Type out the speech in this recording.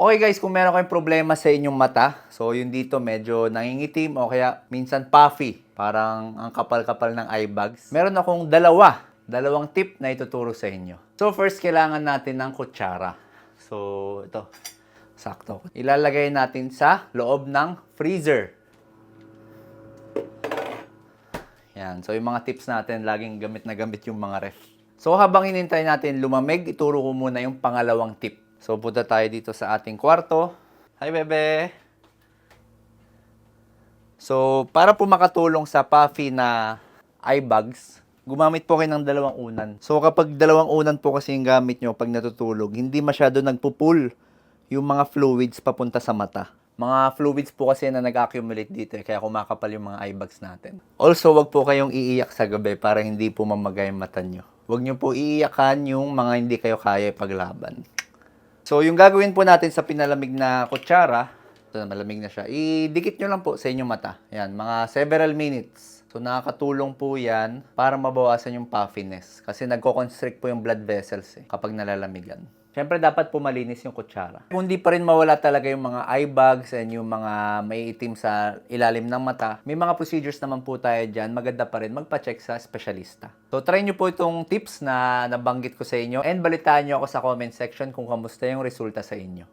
Okay guys, kung meron kayong problema sa inyong mata, so yung dito medyo nangingitim o kaya minsan puffy, parang ang kapal-kapal ng eye bags. Meron akong dalawang tip na ituturo sa inyo. So first, kailangan natin ng kutsara. So ito, sakto. Ilalagay natin sa loob ng freezer. Yan, so yung mga tips natin, laging gamit na gamit yung mga ref. So habang hinintay natin lumamig, ituro ko muna yung pangalawang tip. So, punta tayo dito sa ating kwarto. Hi, bebe! So, para po makatulong sa puffy na eye bags, gumamit po kayo ng dalawang unan. So, kapag dalawang unan po kasi yung gamit nyo pag natutulog, hindi masyado nagpupull yung mga fluids papunta sa mata. Mga fluids po kasi na nag-accumulate dito, kaya kumakapal yung mga eye bags natin. Also, wag po kayong iiyak sa gabi para hindi po mamagay yung mata nyo. Wag nyo po iiyakan yung mga hindi kayo kaya ipaglaban. So, yung gagawin po natin sa pinalamig na kutsara, so malamig na siya, idikit nyo lang po sa inyong mata. Yan, mga several minutes. So, nakakatulong po yan para mabawasan yung puffiness. Kasi nagko-constrict po yung blood vessels kapag nalalamigan. Siyempre, dapat po malinis yung kutsara. Kung di pa rin mawala talaga yung mga eye bags and yung mga may itim sa ilalim ng mata, may mga procedures naman po tayo dyan. Maganda pa rin magpa-check sa espesyalista. So, try nyo po itong tips na nabanggit ko sa inyo and balitaan nyo ako sa comment section kung kamusta yung resulta sa inyo.